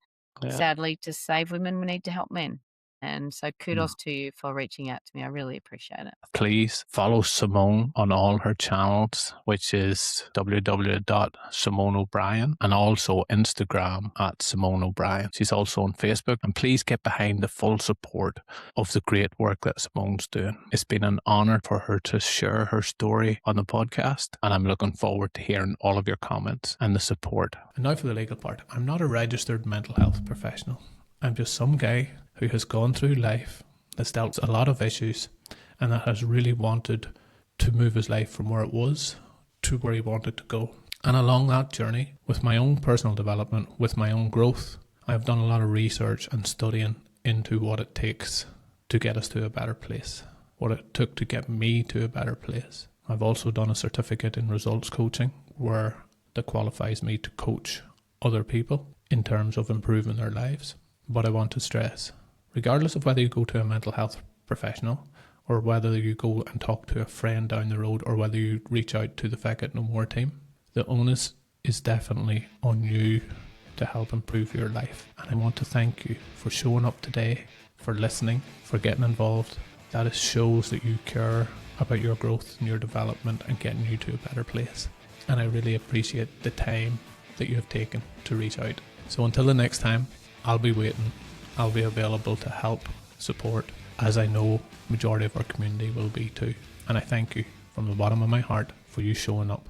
sadly, to save women, we need to help men. And so kudos to you for reaching out to me. I really appreciate it. Please follow Simone on all her channels, which is www.Simone O'Brien, and also Instagram at Simone O'Brien. She's also on Facebook. And please get behind the full support of the great work that Simone's doing. It's been an honor for her to share her story on the podcast, and I'm looking forward to hearing all of your comments and the support. And now for the legal part. I'm not a registered mental health professional. I'm just some guy who has gone through life, that's dealt with a lot of issues, and that has really wanted to move his life from where it was to where he wanted to go. And along that journey, with my own personal development, with my own growth, I've done a lot of research and studying into what it takes to get us to a better place, what it took to get me to a better place. I've also done a certificate in results coaching that qualifies me to coach other people in terms of improving their lives. But I want to stress, regardless of whether you go to a mental health professional or whether you go and talk to a friend down the road or whether you reach out to the Feck It No More team, the onus is definitely on you to help improve your life. And I want to thank you for showing up today, for listening, for getting involved. That shows that you care about your growth and your development and getting you to a better place. And I really appreciate the time that you have taken to reach out. So until the next time, I'll be waiting. I'll be available to help, support, as I know majority of our community will be too. And I thank you from the bottom of my heart for you showing up